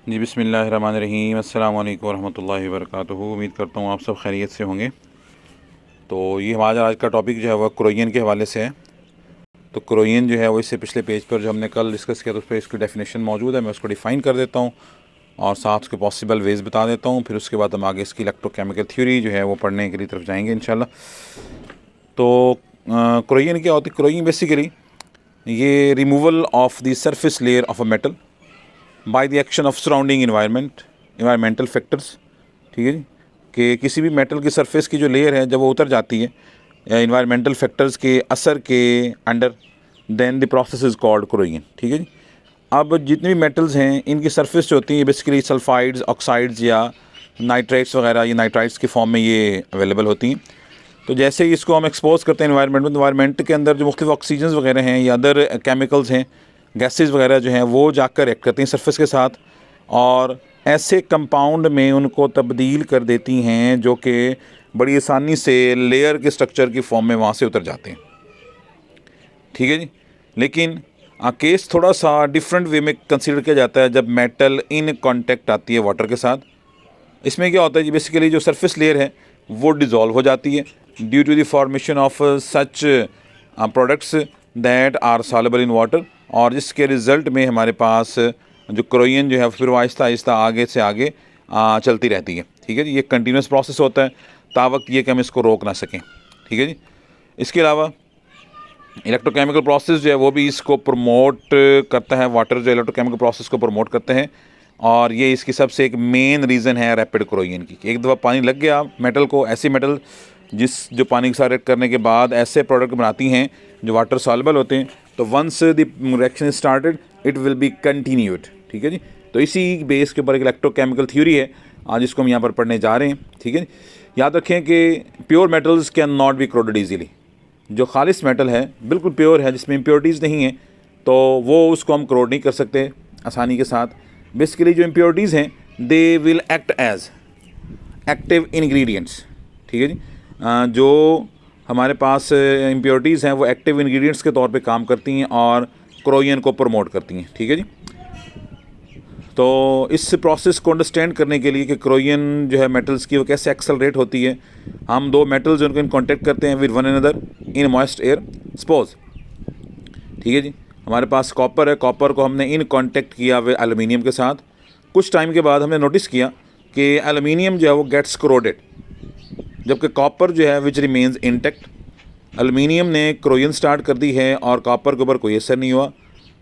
जी बिस्मिल्लाहिर्रहमानिर्रहीम, अस्सलाम वालेकुम रहमतुल्लाहि वबरकातुहू। उम्मीद करता हूँ आप सब खैरियत से होंगे। तो ये हमारा आज का टॉपिक जो है वह क्रोयन के हवाले से है। तो क्रोयन जो है वो इससे पिछले पेज पर जो हमने कल डिस्कस किया तो उस पर इसकी डेफिनेशन मौजूद है, मैं उसको डिफ़ाइन कर देता हूँ और साथ उसके पॉसिबल वेज बता देता हूँ। फिर उसके बाद हम आगे इसकी इलेक्ट्रोकेमिकल थ्योरी जो है वो पढ़ने के लिए तरफ जाएंगे इंशाल्लाह। तो क्रोयन क्या होती है? क्रोयन बेसिकली ये removal of the surface layer of a metal by the action of surrounding environmental factors. ठीक है जी, कि किसी भी मेटल की सरफेस की जो लेयर है जब वो उतर जाती है इन्वायरमेंटल फैक्टर्स के असर के under, then the process is called corrosion. ठीक है जी। अब जितने भी मेटल्स हैं इनकी सरफेस जो होती है बेसिकली सल्फाइड्स, ऑक्साइड्स या नाइट्राइट्स वगैरह, ये नाइट्राइट्स के फॉर्म में ये अवेलेबल होती हैं। तो जैसे ही इसको हम एक्सपोज करते हैं इन्वायरमेंट में, इन्वायरमेंट के अंदर जो मुख्तलिफ ऑक्सीजन वगैरह हैं या अदर केमिकल्स हैं, गैसेस वगैरह जो हैं वो जाकर एक्ट करती हैं सरफेस के साथ और ऐसे कंपाउंड में उनको तब्दील कर देती हैं जो कि बड़ी आसानी से लेयर के स्ट्रक्चर की फॉर्म में वहाँ से उतर जाते हैं। ठीक है जी। लेकिन केस थोड़ा सा डिफरेंट वे में कंसिडर किया जाता है जब मेटल इन कांटेक्ट आती है वाटर के साथ। इसमें क्या होता है जी, बेसिकली जो सरफेस लेयर है वो डिज़ोल्व हो जाती है due to the formation of such products that are soluble in water, और जिसके रिज़ल्ट में हमारे पास जो क्रोयन जो है फिर वो आहिस्ता आहिस्ता आगे से आगे चलती रहती है। ठीक है जी। ये कंटिन्यूस प्रोसेस होता है तावक्त ये कि हम इसको रोक ना सकें। ठीक है जी। इसके अलावा इलेक्ट्रोकेमिकल प्रोसेस जो है वो भी इसको प्रमोट करता है, वाटर जो इलेक्ट्रोकेमिकल प्रोसेस को प्रमोट करते हैं, और ये इसकी सबसे एक मेन रीज़न है रैपिड क्रोयन की। एक दफ़ा पानी लग गया मेटल को, ऐसे मेटल जो पानी के साथ रिएक्ट करने के बाद ऐसे प्रोडक्ट बनाती हैं जो वाटर सॉल्युबल होते हैं, तो once the reaction started it will be continued. ठीक है जी। तो इसी बेस के ऊपर एक इलेक्ट्रोकेमिकल थ्योरी है आज इसको हम यहाँ पर पढ़ने जा रहे हैं। ठीक है। याद रखें कि pure metals can not be corroded easily. जो खालिस मेटल है बिल्कुल प्योर है जिसमें इम्प्योरिटीज़ नहीं है तो वो उसको हम क्रोड नहीं कर सकते आसानी के साथ। बेसिकली जो इम्प्योरिटीज़ हैं they will act as active ingredients. ठीक है जी। जो हमारे पास इम्प्योरिटीज़ हैं वो एक्टिव इंग्रेडिएंट्स के तौर पे काम करती हैं और क्रोयन को प्रमोट करती हैं। ठीक है जी। तो इस प्रोसेस को अंडरस्टैंड करने के लिए कि क्रोयन जो है मेटल्स की वो कैसे एक्सेलरेट होती है, हम दो मेटल्स उनको इन कॉन्टेक्ट करते हैं with one another in moist air suppose. ठीक है जी। हमारे पास कॉपर है, कॉपर को हमने इन कांटेक्ट किया विद एलुमिनियम के साथ। कुछ टाइम के बाद हमने नोटिस किया कि एलुमिनियम जो है वो गेट्स क्रोडेड, जबकि कॉपर जो है विच रिमेन्स इंटेक्ट। एलुमिनियम ने क्रोयन स्टार्ट कर दी है और कॉपर के ऊपर कोई असर नहीं हुआ।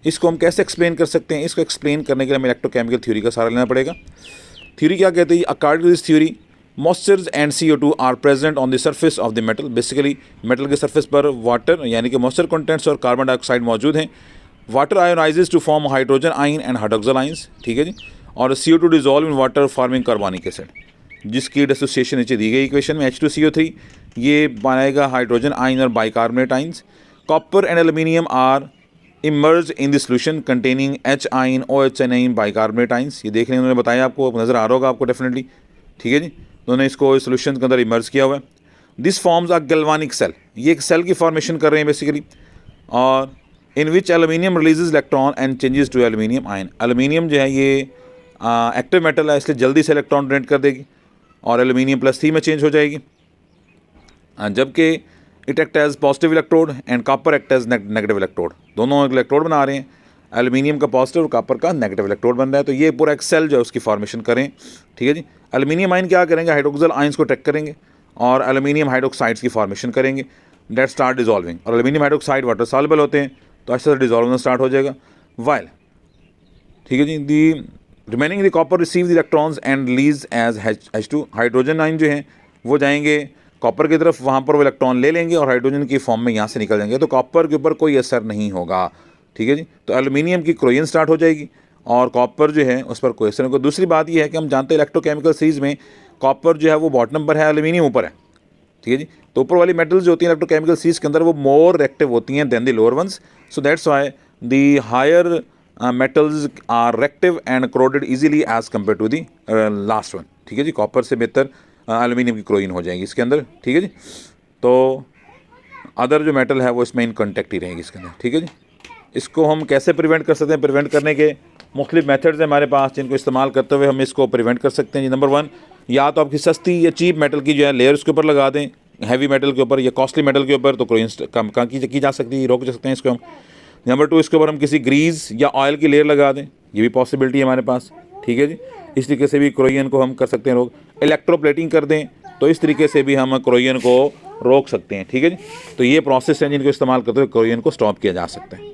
इसको हम कैसे एक्सप्लेन कर सकते हैं? इसको एक्सप्लेन करने के लिए हमें इलेक्ट्रोकेमिकल थ्योरी का सहारा लेना पड़ेगा। थ्योरी क्या कहती है? According to this theory moistures and CO2 are present on the surface of the metal. Basically metal के सरफेस पर वाटर यानी कि मॉइस्चर कंटेंट्स और कार्बन डाइऑक्साइड मौजूद हैं। Water ionises to form hydrogen ion and hydroxyl ions. ठीक है जी। और CO2 dissolve in water forming carbonic acid, जिसकी डिसोसिएशन नीचे दी गई इक्वेशन में H2CO3 ये बनाएगा हाइड्रोजन आइन और bicarbonate ions. Copper and aluminium are emerge in the solution containing H ion OH ion bicarbonate ions. ये देख लें, उन्होंने बताया आपको, नज़र आ रहा होगा आपको डेफिनेटली। ठीक है जी। उन्होंने इसको सोल्यूशन के अंदर इमर्ज किया हुआ है। This forms a galvanic cell, ये एक सेल की फॉर्मेशन कर रहे हैं बेसिकली, और in which aluminium releases electron and changes to aluminium ion. Aluminium जो है ये एक्टिव मेटल है इसलिए जल्दी से इलेक्ट्रॉन डोनेट कर देगी और एल्यूमिनियम +3 में चेंज हो जाएगी, जबकि it act as positive electrode and copper act as negative electrode. दोनों इलेक्ट्रोड बना रहे हैं, एल्यूमिनियम का पॉजिटिव और कॉपर का नेगेटिव इलेक्ट्रोड बन रहा है। तो ये पूरा एक सेल जो है उसकी फॉर्मेशन करें। ठीक है जी। एल्यूमिनियम आयन क्या करेंगे? हाइड्रोक्सिल आयंस को अटैक करेंगे और एल्यूमिनियम हाइड्रोक्साइड्स की फॉर्मेशन करेंगे, डेट स्टार्ट डिजॉल्विंग। और एल्यूमिनियम हाइड्रोक्साइड वाटर सॉल्युबल होते हैं तो ऐसे डिजॉल्व होना स्टार्ट हो जाएगा वाइल। ठीक है जी। The remaining the copper receive the electrons and release as H2। Hydrogen ion जो हैं वो जाएंगे कॉपर की तरफ, वहाँ पर वो इलेक्ट्रॉन ले लेंगे और हाइड्रोजन की फॉर्म में यहाँ से निकल जाएंगे, तो कॉपर के ऊपर कोई असर नहीं होगा। ठीक है जी। तो एल्यूमिनियम की क्रोयन स्टार्ट हो जाएगी और कॉपर जो है उस पर कोई असर नहीं होगा। दूसरी बात यह है कि हम जानते हैं इलेक्ट्रोकेमिकल सीरीज में कॉपर जो है वो बॉटम पर है, एल्यूमिनियम ऊपर है। ठीक है जी। तो ऊपर वाली मेटल्स जो होती हैं इलेक्ट्रोकेमिकल सीरीज के अंदर वो मोर रिएक्टिव होती हैं then the lower ones, so that's why the higher metals are reactive and corroded easily as compare to the last one. ठीक है जी। कॉपर से बेहतर एल्यूमिनियम की क्रोइन हो जाएगी इसके अंदर। ठीक है जी। तो अदर जो मेटल है वो इसमें इन कॉन्टेक्ट ही रहेंगी इसके अंदर। ठीक है जी। इसको हम कैसे प्रिवेंट कर सकते हैं? प्रिवेंट करने के मुख्तलिफ मेथड्स हैं हमारे पास जिनको इस्तेमाल करते हुए हम इसको प्रिवेंट कर सकते हैं जी। नंबर 1, या तो आपकी सस्ती या चीप मेटल की जो है लेयर उसके ऊपर लगा दें, हैवी मेटल के ऊपर या कॉस्टली मेटल के ऊपर, तो क्रोइन कम की जा सकती है, रोक सकते हैं इसको हम। नंबर 2, इसके ऊपर हम किसी ग्रीस या ऑयल की लेयर लगा दें, ये भी पॉसिबिलिटी है हमारे पास, ठीक है जी। इस तरीके से भी क्रोइन को हम कर सकते हैं रोक। इलेक्ट्रोप्लेटिंग कर दें तो इस तरीके से भी हम क्रोइन को रोक सकते हैं, ठीक है जी। तो ये प्रोसेस है जिनको इस्तेमाल करते हुए क्रोइन को स्टॉप किया जा सकता है।